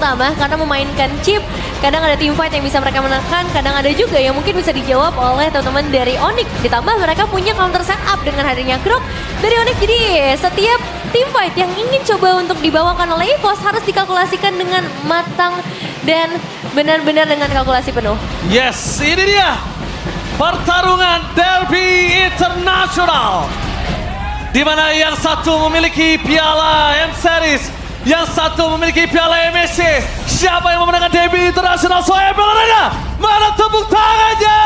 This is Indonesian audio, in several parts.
pertama karena memainkan chip. Kadang ada team fight yang bisa mereka menangkan, kadang ada juga yang mungkin bisa dijawab oleh teman-teman dari Onyx. Ditambah mereka punya counter setup dengan hadirnya Krok dari Onyx. Jadi setiap team fight yang ingin coba untuk dibawakan oleh EVOS harus dikalkulasikan dengan matang dan benar-benar dengan kalkulasi penuh. Yes, ini dia pertarungan Derby International. Di mana yang satu memiliki piala M-Series, yang satu memiliki piala MSC. Siapa yang memenangkan Derby International? Soalnya piala mana tepuk tangannya?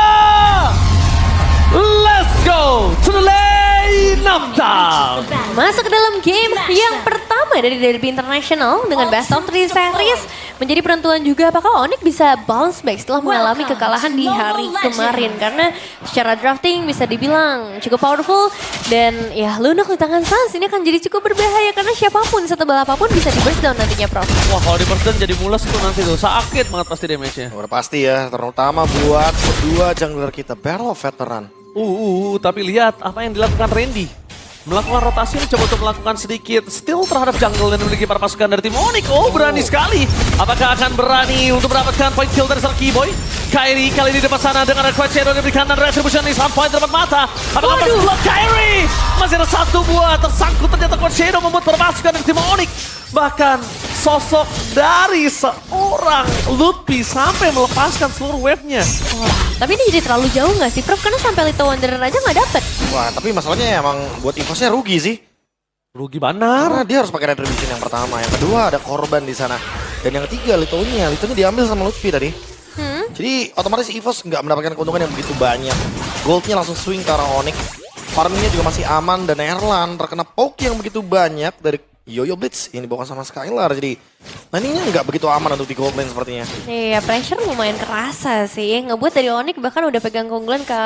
Let's go to the lane of down. Masuk ke dalam game yang pertama dari Derby International dengan best of 3 series. Menjadi penentuan juga apakah Onyx bisa bounce back setelah mengalami kekalahan di hari kemarin. Karena secara drafting bisa dibilang cukup powerful. Dan ya Lunok di tangan Sans ini akan jadi cukup berbahaya. Karena siapapun setebal apapun bisa di burst down nantinya Prof. Wah, kalau di burst down jadi mules tuh nanti tuh. Sakit banget pasti damage-nya. Udah pasti ya, terutama buat kedua jungler kita, Battle of Veteran. Tapi lihat apa yang dilakukan Randy. Melakukan rotasi, mencoba untuk melakukan sedikit steal terhadap jungle dan memiliki para pasukan dari tim Onyx. Oh, berani sekali. Apakah akan berani untuk mendapatkan point kill dari Keyboy? Kairi kali ini di depan sana dengan Red Shadow diberikan dan Retribution di sound point depan mata. Apakah masih block Kairi? Masih ada satu buah tersangkut ternyata Red Shadow membuat para pasukan dari tim Onyx. Bahkan sosok dari seorang Lutfi sampai melepaskan seluruh wave-nya. Wah, tapi ini jadi terlalu jauh nggak sih Prof? Karena sampai Little Wanderer aja nggak dapet. Wah, tapi masalahnya emang buat EVOS-nya rugi sih. Rugi benar. Karena dia harus pakai Retribution yang pertama, yang kedua ada korban di sana. Dan yang ketiga Litonya diambil sama Lutfi tadi. Jadi otomatis EVOS nggak mendapatkan keuntungan yang begitu banyak. Goldnya langsung swing ke arah Onyx. Farmingnya juga masih aman dan Erlan terkena poke yang begitu banyak dari Yoyo Blitz yang dibawa sama Skylar. Jadi landingnya nggak begitu aman untuk di gold lane sepertinya. Iya, pressure lumayan kerasa sih. Ngebuat dari Onyx bahkan udah pegang keunggulan ke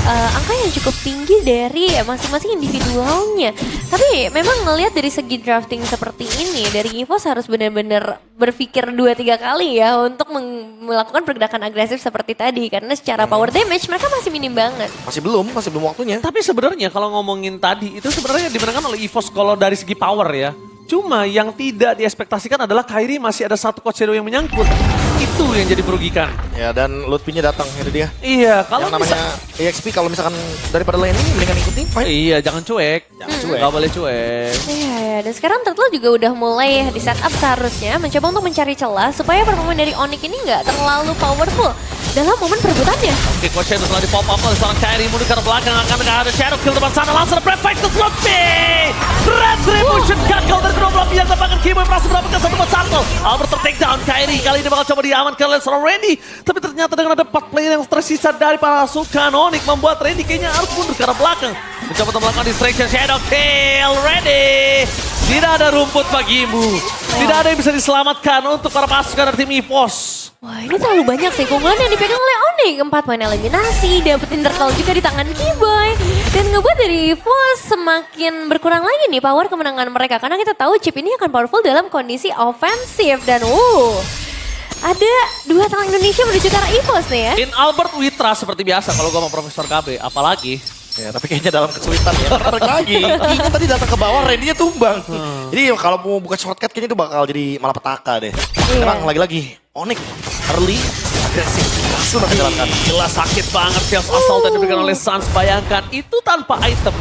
angka yang cukup tinggi dari masing-masing individualnya. Tapi memang ngelihat dari segi drafting seperti ini, dari EVOS harus benar-benar berpikir 2-3 kali ya untuk melakukan pergerakan agresif seperti tadi. Karena secara power damage mereka masih minim banget. Masih belum waktunya. Tapi sebenarnya kalau ngomongin tadi itu sebenarnya dimenangkan oleh EVOS kalau dari segi power ya. Cuma yang tidak diekspektasikan adalah Kairi masih ada satu Coach Shadow yang menyangkut. Itu yang jadi merugikan. Ya, dan Lutfi-nya datang, itu dia. Iya, kalau yang namanya EXP kalau misalkan daripada laning mendingan ikutin fight. Iya, jangan cuek. Jangan cuek. Gak boleh cuek. Iya, dan sekarang Turtle juga udah mulai di setup seharusnya mencoba untuk mencari celah supaya performa dari Onyx ini nggak terlalu powerful dalam momen perebutannya. Oke, Coach Shadow telah di-pop up oleh seorang Kairi. Mundur ke belakang, akan ada Shadow kill depan sana. Langsung ada fight ke Lutfi. Retribution gagal dari kedua belah pihak. Bahkan Keyboy berhasil mendapatkan 1-1. Albert ter-take down. Kairi kali ini bakal coba diamankan oleh seorang Randy. Tapi ternyata dengan ada 4 player yang tersisa dari pasukan Onyx membuat Randy kayaknya harus mundur ke arah belakang. Mencoba untuk melakukan distraction. Shadow kill. Randy. Tidak ada rumput bagimu. Tidak ada yang bisa diselamatkan untuk para pasukan dari tim EVOS. Wah, ini terlalu banyak sih keunggulan yang dipegang oleh Onyx. 4 poin eliminasi, dapetin turtle juga di tangan Keyboy. Dan ngebuat dari EVOS semakin berkurang lagi nih power kemenangan mereka. Karena kita tahu chip ini akan powerful dalam kondisi ofensif. Dan ada 2 tangan Indonesia menuju ke arah EVOS nih ya. In Albert Witra seperti biasa kalau gue sama Profesor KB. Apalagi Ya, tapi kayaknya dalam kesulitan ya. Balik lagi. Kayaknya tadi datang ke bawah, Randy-nya tumbang. Jadi kalau mau buka shortcut kayaknya itu bakal jadi malapetaka deh. Memang lagi-lagi Onyx early agresif langsung menjalankan. gila sakit banget Chaos Assault yang diberikan oleh Sans. Bayangkan itu tanpa item.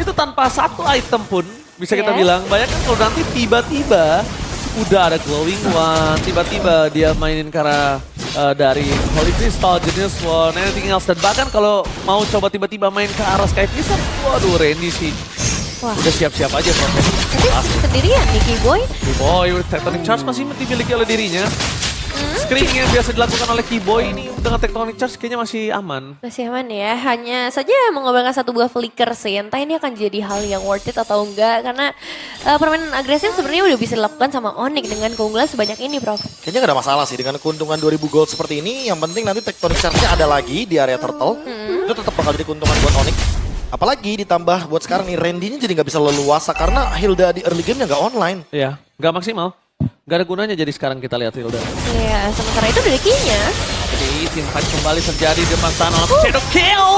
Itu tanpa satu item pun bisa kita bilang. Bayangkan kalau nanti tiba-tiba udah ada Glowing One. Tiba-tiba dia mainin karena dari Holy Crystal, Genius One, anything else. Dan bahkan kalau mau coba tiba-tiba main ke arah Sky Blizzard, waduh Randy sih. Wah. Udah siap-siap aja Prof. Tapi sendirian nih Keyboy. Keyboy, Tectonic Charge masih dimiliki oleh dirinya. Screening yang biasa dilakukan oleh Keyboy ini dengan Tectonic Charge kayaknya masih aman. Masih aman ya, hanya saja mengembangkan satu buah flicker sih. Entah ini akan jadi hal yang worth it atau enggak. Karena permainan agresif sebenarnya udah bisa dilakukan sama Onyx dengan keunggulan sebanyak ini Prof. Kayaknya gak ada masalah sih dengan keuntungan 2000 gold seperti ini. Yang penting nanti Tectonic Charge-nya ada lagi di area Turtle. Itu tetap bakal jadi keuntungan buat Onyx. Apalagi ditambah buat sekarang nih Randy-nya jadi gak bisa leluasa karena Hilda di early game-nya gak online. Iya, nggak maksimal. Gak ada gunanya jadi sekarang kita lihat Hilda. Iya, sementara itu dari Key-nya. Jadi team fight kembali terjadi di depan sana. Langsung Shadow kill.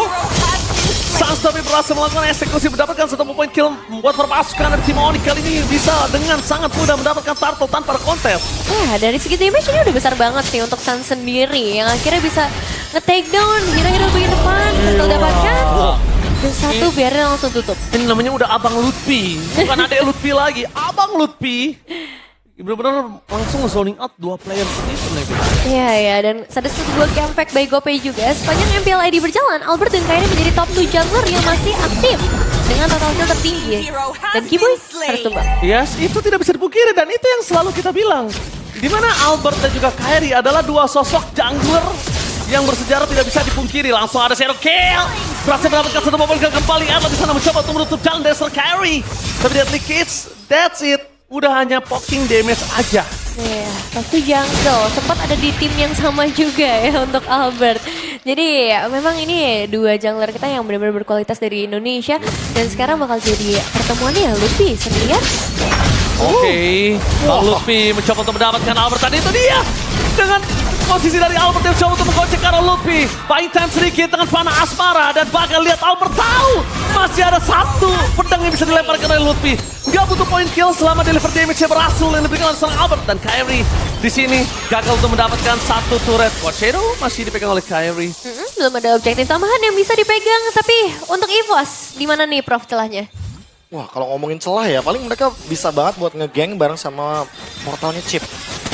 Suns tapi berhasil melakukan eksekusi, mendapatkan 1 poin kill, membuat perpasukan dari tim Onyx kali ini bisa dengan sangat mudah mendapatkan turtle tanpa kontes. Ya, dari segi damage ini udah besar banget sih untuk Suns sendiri yang akhirnya bisa nge-take down hero-hero bagian depan. Turtle dapatkan. Dan satu biarin langsung tutup. Ini namanya udah Abang Lutfi, bukan adek Lutfi lagi, Abang Lutfi. Bener-bener langsung zoning out 2 player seperti itu nih. Iya ya, dan ada sebuah comeback by GoPay juga. Sepanjang MPL ID berjalan, Albert dan Kairi menjadi top 2 jungler yang masih aktif dengan total kill tertinggi. Dan Kiboy harus tumbang. Yes, itu tidak bisa dipungkiri dan itu yang selalu kita bilang. Dimana Albert dan juga Kairi adalah 2 sosok jungler yang bersejarah tidak bisa dipungkiri. Langsung ada shadow kill. Berhasil mendapatkan 1 mobil kill kembali. Erlan di sana mencoba untuk menutup jalan Desert Kairi. Tapi Deadly Kids, that's it. Udah hanya poking damage aja. Iya, waktu jungle sempat ada di tim yang sama juga ya untuk Albert. Jadi memang ini 2 jungler kita yang benar-benar berkualitas dari Indonesia. Dan sekarang bakal jadi pertemuannya Lutfi sendirian. Oke, Bang Lutfi mencoba untuk mendapatkan Albert tadi itu dia. Dengan posisi dari Albert yang mencoba untuk menggocek arah Lutfi. Buying time sedikit dengan panah asmara dan bahkan lihat Albert tahu masih ada 1 pedang yang bisa dilemparkan oleh Lutfi. Gak butuh point kill selama deliver damage-nya berhasil yang diberikan oleh seorang Albert dan Kairi di sini gagal untuk mendapatkan 1 turret. Watch Shadow masih dipegang oleh Kairi. Belum ada objektif tambahan yang bisa dipegang, tapi untuk EVOS di mana nih Prof celahnya? Wah, kalau ngomongin celah ya, paling mereka bisa banget buat ngegeng bareng sama portalnya Chip.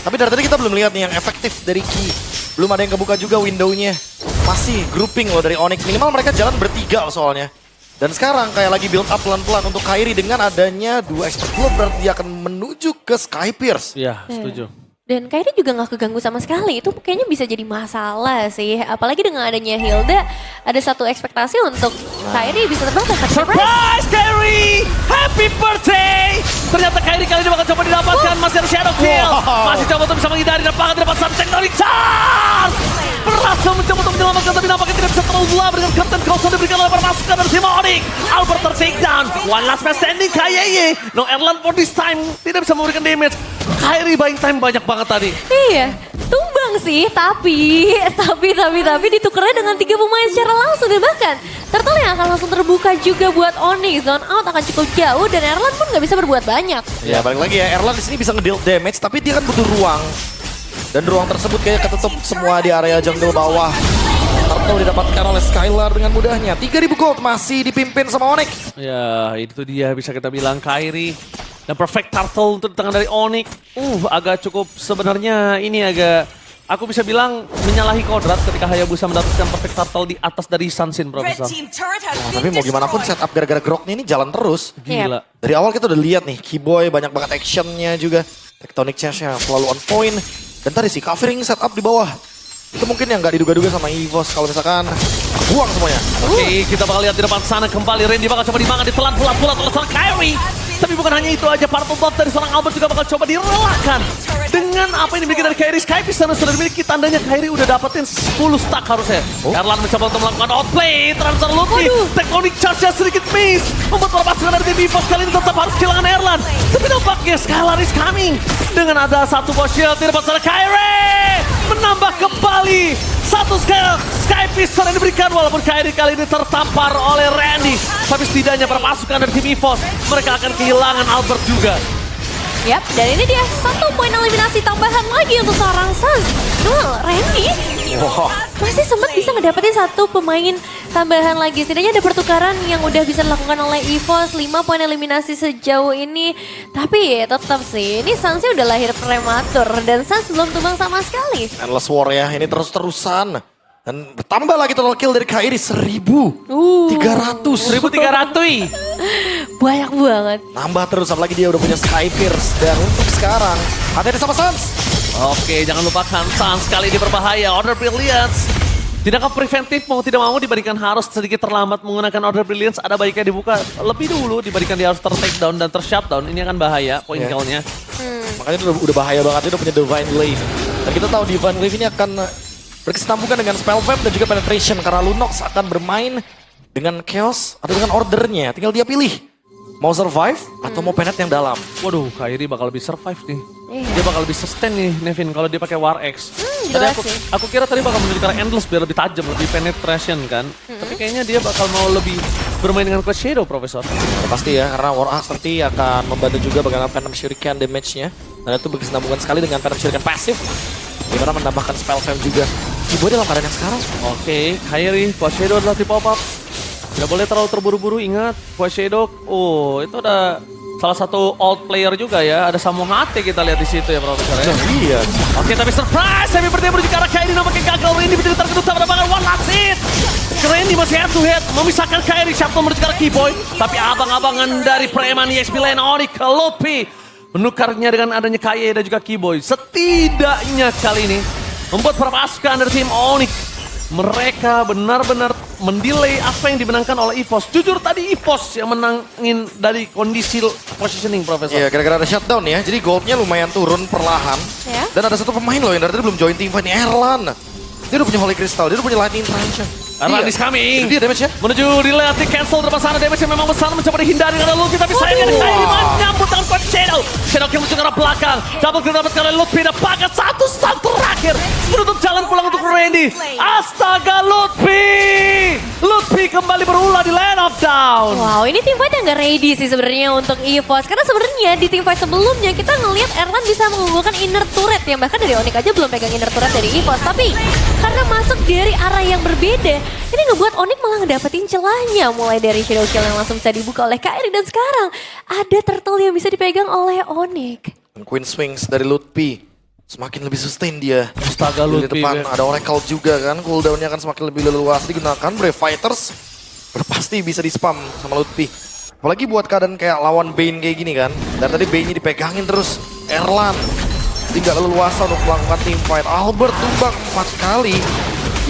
Tapi dari tadi kita belum lihat nih yang efektif dari Ki. Belum ada yang kebuka juga window-nya. Masih grouping loh dari Onyx. Minimal mereka jalan bertiga soalnya. Dan sekarang kayak lagi build up pelan-pelan untuk Kairi dengan adanya 2 expert glove berarti dia akan menuju ke Sky Pierce. Iya, setuju. Dan Kairi juga gak keganggu sama sekali, itu kayaknya bisa jadi masalah sih. Apalagi dengan adanya Hilda, ada 1 ekspektasi untuk Kairi bisa terbang ke Surprise Kairi! Happy birthday! Ternyata Kairi kali ini bakal coba didapatkan, masih ada shadow kill. Masih coba untuk bisa menghindari dan bahkan dapat 1 teknologi charge! Berhasil mencoba untuk menyelamatkan tapi nampaknya tidak bisa terlalu lama dengan Captain Coulson diberikan oleh permasukan dari tim Onyx. Albert ter-take down, one last man standing Kayeye. No Erlan for this time, tidak bisa memberikan damage. Kairi buying time banyak banget tadi. Iya, tumbang sih, tapi ditukernya dengan 3 pemain secara langsung dan bahkan Turtle yang akan langsung terbuka juga buat Onyx. Zone out akan cukup jauh dan Erlan pun nggak bisa berbuat banyak. Ya balik lagi ya, Erlan di sini bisa ngedeal damage tapi dia kan butuh ruang. Dan ruang tersebut kayak ketutup semua di area jungle bawah. Turtle didapatkan oleh Skylar dengan mudahnya. 3000 gold masih dipimpin sama Onyx. Ya, itu dia bisa kita bilang Kairi. Dan perfect turtle untuk di tangan dari Onyx. Agak cukup sebenarnya ini agak, aku bisa bilang menyalahi kodrat ketika Hayabusa mendapatkan perfect turtle di atas dari Sunsin, Profesor. Tapi mau gimana pun setup gara-gara Groknya ini jalan terus. Gila. Dari awal kita udah lihat nih, Kiboy banyak banget actionnya juga. Tectonic Chess-nya selalu on point. Dan tadi sih covering setup di bawah. Itu mungkin yang gak diduga-duga sama EVOS kalau misalkan buang semuanya. Oke, kita bakal lihat di depan sana kembali. Randy bakal coba dimangan, ditelan pula oleh seorang Kairi. Tapi bukan hanya itu aja, particle buff dari seorang Albert juga bakal coba direlakan. Dengan apa yang dimiliki dari Kairi, Skypiece sana sudah dimiliki, tandanya Kairi udah dapetin 10 stack harusnya. Erlan mencoba untuk melakukan outplay, transfer Lutfi. Tektonik charge-nya sedikit miss. Membuat perpasukan dari tim EVOS kali ini tetap harus kehilangan Erlan. Tapi nampaknya Skylar is coming. Dengan ada 1 bot shield di depan sana Kairi. Menambah kembali 1 Skypiece yang diberikan walaupun Kairi kali ini tertampar oleh Randy. Tapi setidaknya perpasukan dari tim EVOS, mereka akan kehilangan Albert juga. Yap, dan ini dia 1 poin eliminasi tambahan lagi untuk seorang Suns. Randy masih sempat bisa ngedapetin 1 pemain tambahan lagi. Setidaknya ada pertukaran yang udah bisa dilakukan oleh EVOS, 5 poin eliminasi sejauh ini. Tapi tetap sih, ini Sunsnya udah lahir prematur dan Suns belum tumbang sama sekali. Endless War ya, ini terus-terusan. Dan bertambah lagi total kill dari Kairi 1.300. 1.300. Banyak banget. Nambah terus, apalagi dia udah punya Sky Pierce. Dan untuk sekarang, hati-hati sama Suns. Oke, jangan lupakan Suns kali ini berbahaya. Order Brilliance. Tidakkah preventif mau tidak mau dibandingkan harus sedikit terlambat menggunakan Order Brilliance, ada baiknya dibuka lebih dulu dibandingkan dia harus ter-takedown dan ter-shutdown. Ini akan bahaya point kill-nya. Makanya itu udah bahaya banget, dia udah punya Divine Glaive. Dan kita tahu Divine Glaive ini akan berkesinambungan dengan Spell Web dan juga Penetration. Karena Lunox akan bermain dengan Chaos atau dengan ordernya. Tinggal dia pilih mau survive atau mau penet yang dalam. Waduh, Kairi bakal lebih survive nih. Dia bakal lebih sustain nih Nevin kalau dia pakai War X. Tadi jelas sih. aku kira tadi bakal menjadi karena Endless biar lebih tajam, lebih penetration kan. Tapi kayaknya dia bakal mau lebih bermain dengan Quest Shadow, Profesor. Ya, pasti ya, karena War Axe nanti akan membantu juga bagaimana Phantom Shuriken damage-nya. Dan itu berkesinambungan sekali dengan Phantom Shuriken pasif. Dimana menambahkan spell fam juga. Keyboard dalam keadaan yang sekarang. Oke, Kairi, Quest Shadow adalah di pop up. Tidak boleh terlalu terburu-buru, ingat. Quest Shadow, oh itu ada salah satu old player juga ya. Ada Samu Hate kita lihat di situ ya, Profesor ya. Iya. Oke, tapi surprise, Semi bertemu menuju ke arah Kairi, nampaknya gagal. Randy menjadi terkeduta pada bangan one last hit. Randy masih head to head, memisahkan Kairi, Sharpton menuju ke arah Keyboy. Tapi abang-abangan dari preman EXP lain, Onyx ke Lutfi. Menukarnya dengan adanya Kaye dan juga Keyboy. Setidaknya kali ini membuat para pasukan dari tim Onyx, mereka benar-benar mendelay apa yang dimenangkan oleh EVOS. Jujur tadi EVOS yang menangin dari kondisi positioning, Profesor. Iya, gara-gara ada shutdown ya. Jadi goldnya lumayan turun perlahan. Ya. Dan ada satu pemain loh yang dari tadi belum join team fight nih, Erlan. Dia udah punya Holy Crystal, dia udah punya Lightning Tranche. Erlan is coming. Itu dia damage-nya. Menuju delay, cancel depan sana, damage yang memang besar, mencoba dihindari dengan Lutfi, tapi sayangnya ada Kairi menyambut tangan kuat Shadow. Shadow yang menuju ke arah belakang, double kill dapatkan oleh Lutfi, dan pakai satu stun terakhir menutup jalan pulang untuk Randy. Astaga, Lutfi kembali berulah di Land of Down. Wow, ini tim fight yang gak ready sih sebenarnya untuk EVOS. Karena sebenarnya di tim fight sebelumnya kita ngelihat Erlan bisa mengunggulkan inner turret yang bahkan dari Onyx aja belum pegang inner turret dari EVOS. Tapi karena masuk dari arah yang berbeda, ini ngebuat Onyx malah ngedapetin celahnya. Mulai dari shadow kill yang langsung bisa dibuka oleh Kairi, dan sekarang ada turtle yang bisa dipegang oleh Onyx. Queen Swings dari Lutfi. Semakin lebih sustain dia. Astaga, Di Lutfi. depan ada Oracle juga kan. Cooldownnya akan semakin lebih leluasa digunakan. Brave Fighters udah pasti bisa di spam sama Lutfi. Apalagi buat keadaan kayak lawan Bane kayak gini kan. Dan tadi Bane-nya dipegangin terus. Erlan jadi nggak leluasa untuk melakukan team fight. Albert tumbang 4 kali.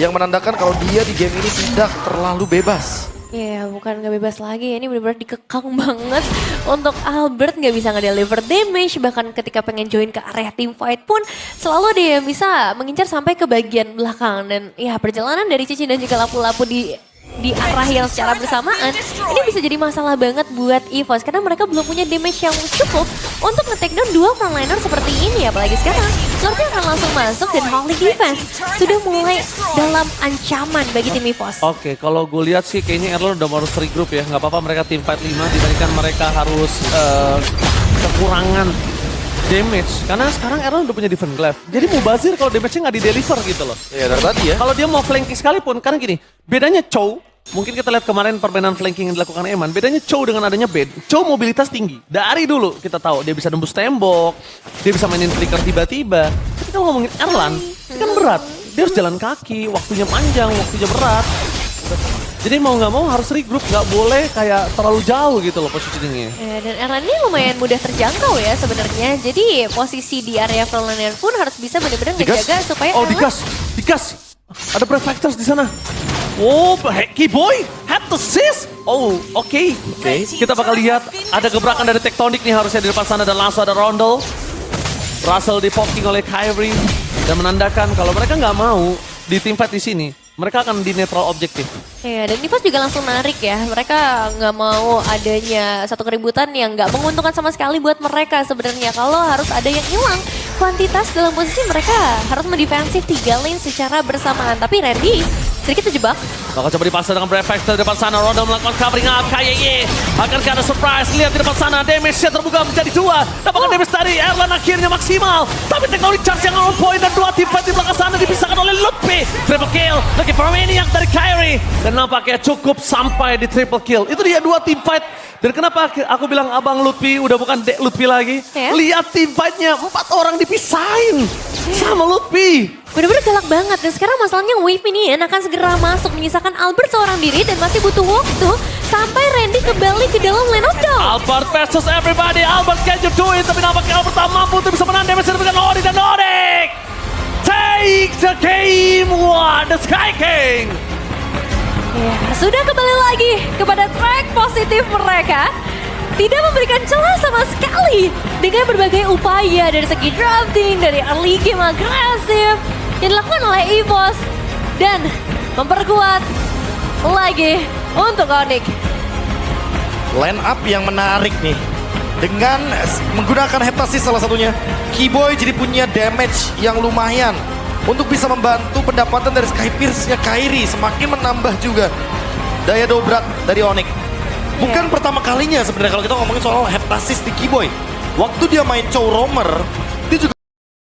Yang menandakan kalau dia di game ini tidak terlalu bebas. Ya bukan gak bebas lagi ya, ini benar-benar dikekang banget untuk Albert, nggak bisa nge-deliver damage. Bahkan ketika pengen join ke area team fight pun selalu ada yang bisa mengincar sampai ke bagian belakang. Dan ya perjalanan dari Cici dan juga Lapu-Lapu di arah yang secara bersamaan ini bisa jadi masalah banget buat EVOS karena mereka belum punya damage yang cukup untuk nge-take down dua frontliner seperti ini. Apalagi sekarang Slurpee akan langsung masuk dan Holy Defense sudah mulai dalam ancaman bagi tim EVOS. Oke, kalau gue lihat sih kayaknya Erlan udah harus regroup ya. Nggak apa-apa mereka tim fight 5 dibandingkan mereka harus kekurangan damage. Karena sekarang Erlan udah punya Defense Glaive. Jadi Mubazir kalau damage-nya nggak di-deliver gitu loh. Ya dari tadi ya. Kalau dia mau flanking sekalipun, karena gini, bedanya Chow, mungkin kita lihat kemarin permainan flanking yang dilakukan Eman, bedanya Chow dengan adanya Bed. Chow mobilitas tinggi. Dari dulu kita tahu dia bisa nembus tembok, dia bisa mainin flicker tiba-tiba. Tapi kalau ngomongin Erlan, ini kan berat. Dia harus jalan kaki, waktunya panjang, waktunya berat. Jadi mau nggak mau harus regroup, nggak boleh kayak terlalu jauh gitu loh positioningnya. Ya, dan Erlan ini lumayan mudah terjangkau ya sebenarnya. Jadi posisi di area frontliner pun harus bisa benar-benar ngejaga supaya Oh, Erlan... digas. Ada Brave Fighters di sana. Oh, Keyboy, head assist. Oh, oke. Kita bakal lihat ada gebrakan dari Tectonic nih harusnya di depan sana dan langsung ada Rondel. Russell di-poking oleh Kyrie dan menandakan kalau mereka nggak mau di team fight di sini, mereka akan di netral objektif. Iya, dan EVOS juga langsung narik ya. Mereka nggak mau adanya satu keributan yang nggak menguntungkan sama sekali buat mereka sebenarnya. Kalau harus ada yang hilang kuantitas dalam posisi mereka harus mendefensif 3 lane secara bersamaan. Tapi Randy sedikit terjebak. Bakal coba dipaksa dengan Brave Factor di depan sana. Rondel melakukan covering up. KYE akankah ada surprise? Lihat di depan sana. Damage-nya terbuka menjadi 2. Dapatkan damage dari Erlan akhirnya maksimal. Tapi teknologi charge yang on point dan 2 team fight di belakang sana dipisahkan oleh Lutfi. Triple kill. Lagi for Maniac dari Kyrie. Dan nampaknya cukup sampai di triple kill. Itu dia 2 team fight. Dan kenapa aku bilang abang Lutfi udah bukan Dek Lutfi lagi? Ya. Lihat team fight-nya 4 orang dipisahin sama Lutfi. Bener-bener galak banget. Dan sekarang masalahnya Wave ini akan segera masuk menyisakan Albert seorang diri dan masih butuh waktu sampai Randy kembali ke dalam lane of down. Albert versus everybody. Albert can you do it? Tapi nampaknya Albert tak mampu untuk bisa menang damage dengan Ori dan Onyx. Take the game. Wah, the Sky King. Ya, sudah kembali lagi kepada track positif mereka. Tidak memberikan celah sama sekali dengan berbagai upaya dari segi drafting, dari early game agresif yang dilakukan oleh EVOS dan memperkuat lagi untuk Onyx. Line up yang menarik nih. Dengan menggunakan Heptasis salah satunya, Keyboy jadi punya damage yang lumayan untuk bisa membantu pendapatan dari Skypierce-nya Kairi semakin menambah juga daya dobrak dari Onyx. Bukan pertama kalinya sebenarnya kalau kita ngomongin soal Heptasis di Keyboy. Waktu dia main Chow Roamer,